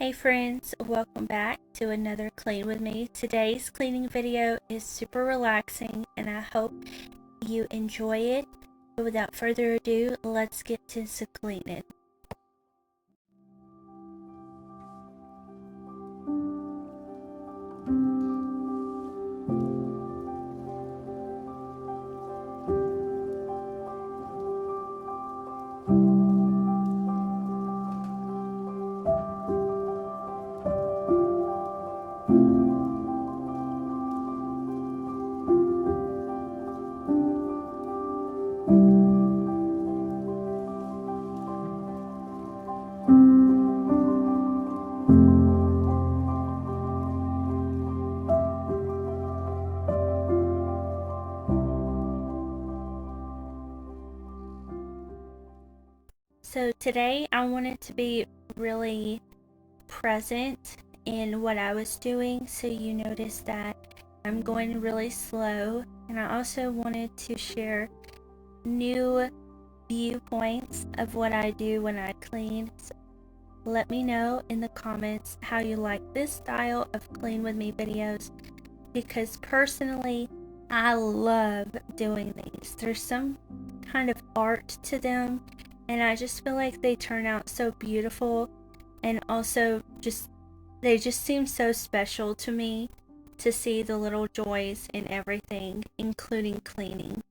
Hey friends, welcome back to another clean with me. Today's cleaning video is super relaxing and I hope you enjoy it. But without further ado, let's get to some cleaning. So today I wanted to be really present in what I was doing, so you notice that I'm going really slow, and I also wanted to share new viewpoints of what I do when I clean. So let me know in the comments how you like this style of clean with me videos, because personally I love doing these. There's some kind of art to them, and I just feel like they turn out so beautiful, and also they just seem so special to me to see the little joys in everything, including cleaning.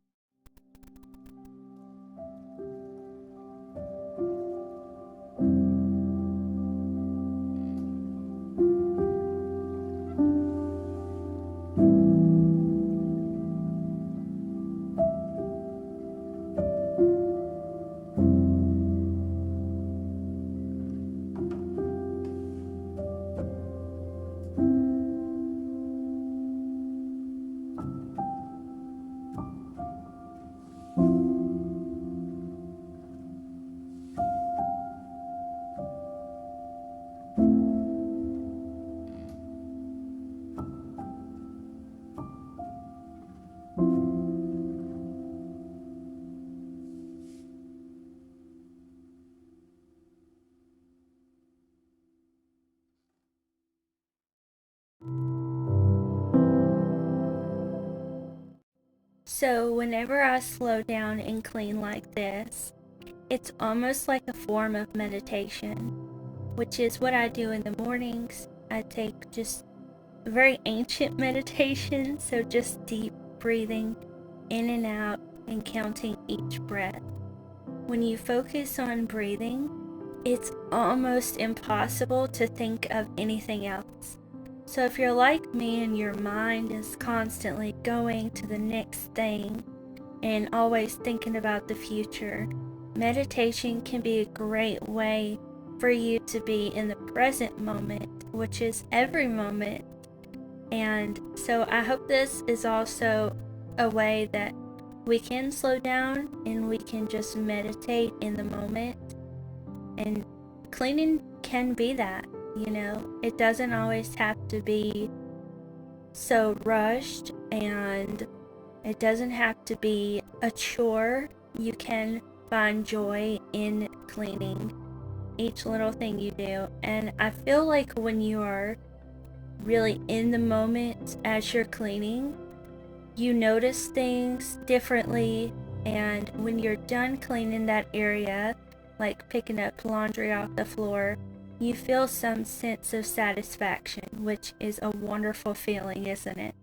So whenever I slow down and clean like this, it's almost like a form of meditation, which is what I do in the mornings. I take just a very ancient meditation, so just deep breathing in and out and counting each breath. When you focus on breathing, it's almost impossible to think of anything else. So if you're like me and your mind is constantly going to the next thing and always thinking about the future, meditation can be a great way for you to be in the present moment, which is every moment. And so I hope this is also a way that we can slow down and we can just meditate in the moment. And cleaning can be that, it doesn't always have to be so rushed, and it doesn't have to be a chore. You can find joy in cleaning each little thing you do. And I feel like when you are really in the moment as you're cleaning, you notice things differently. And when you're done cleaning that area, like picking up laundry off the floor, you feel some sense of satisfaction, which is a wonderful feeling, isn't it?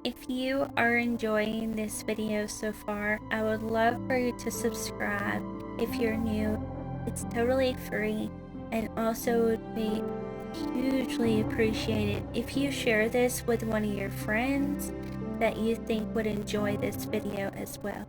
If you are enjoying this video so far, I would love for you to subscribe if you're new. It's totally free, and also would be hugely appreciated if you share this with one of your friends that you think would enjoy this video as well.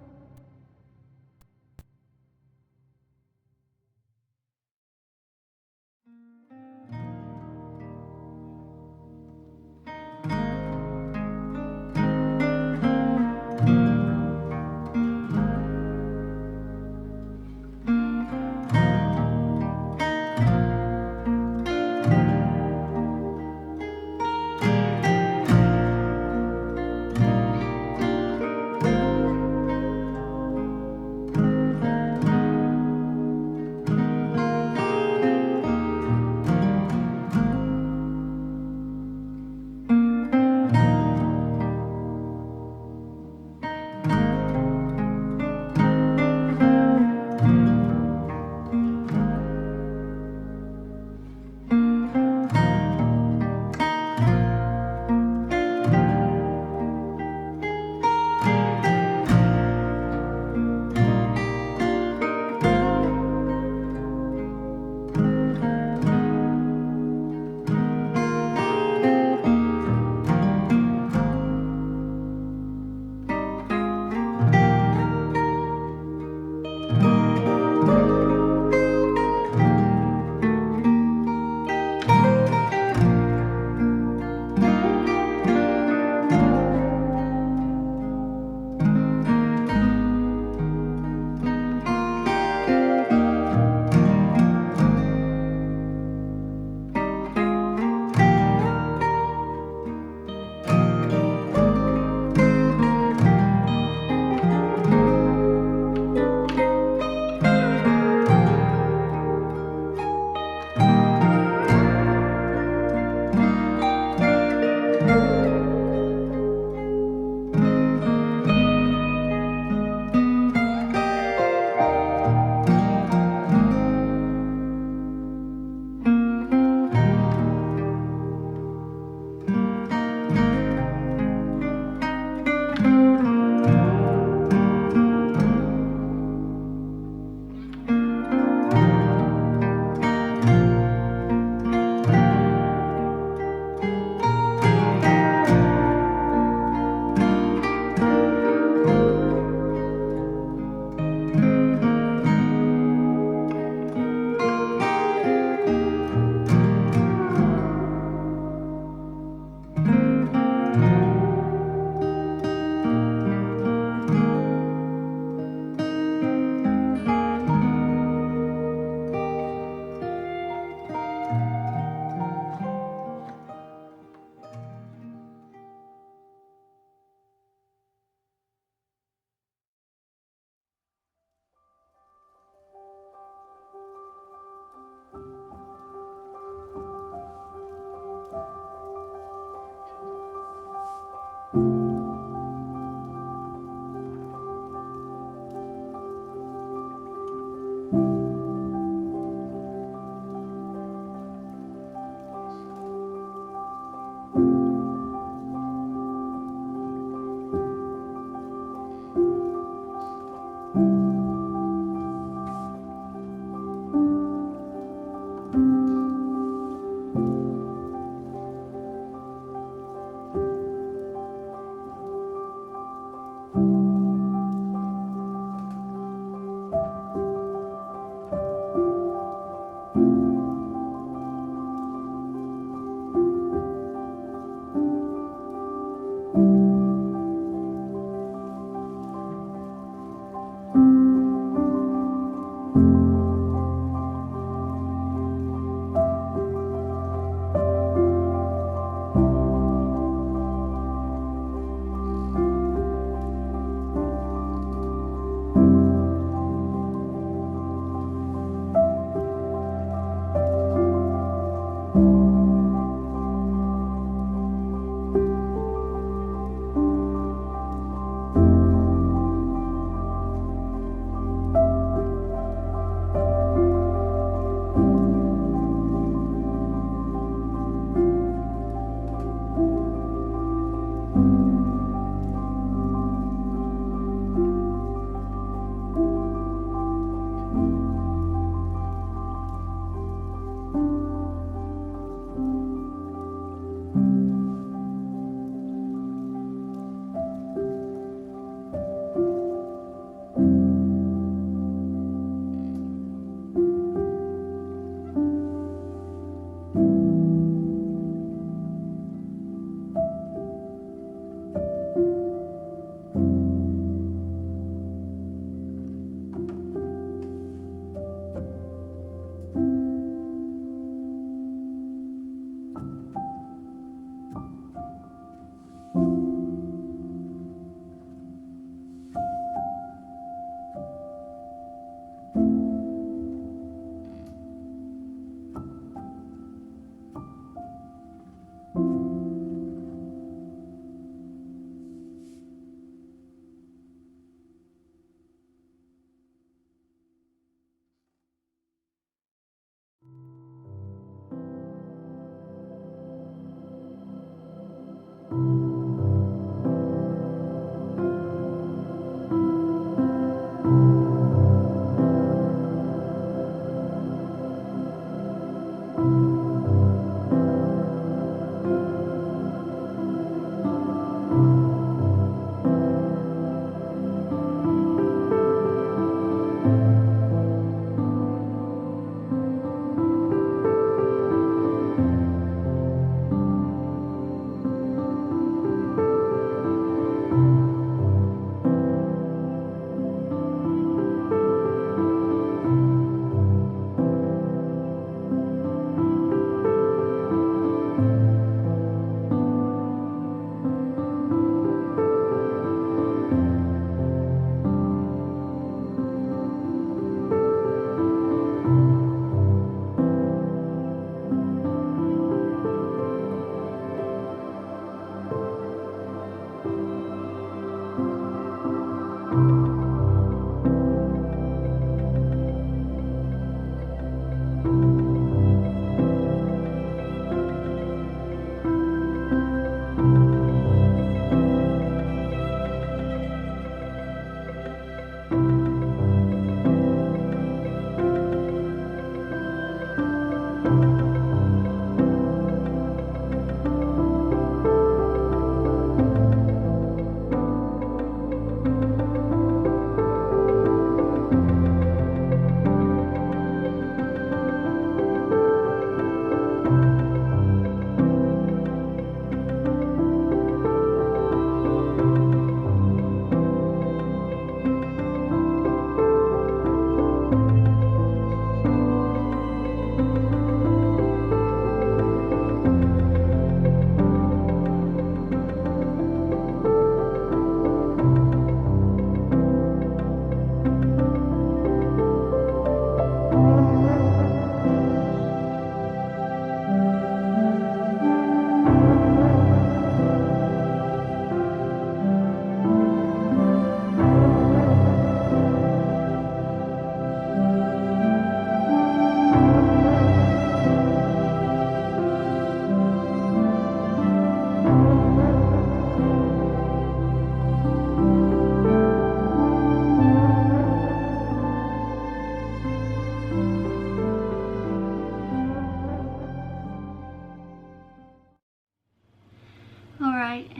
Alright,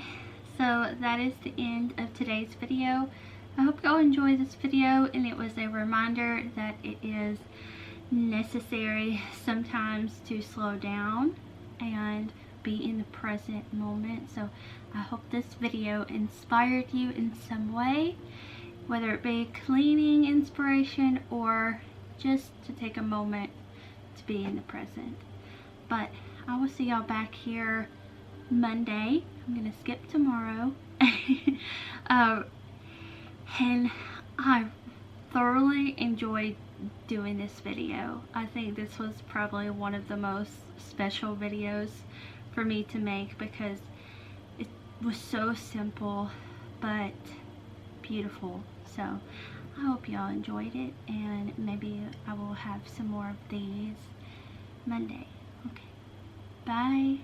so that is the end of today's video. I hope y'all enjoyed this video, and it was a reminder that it is necessary sometimes to slow down and be in the present moment. So I hope this video inspired you in some way, whether it be cleaning inspiration or just to take a moment to be in the present. But I will see y'all back here Monday. I'm gonna skip tomorrow. And I thoroughly enjoyed doing this video. I think this was probably one of the most special videos for me to make because it was so simple but beautiful. So I hope y'all enjoyed it, and maybe I will have some more of these Monday. Okay, bye.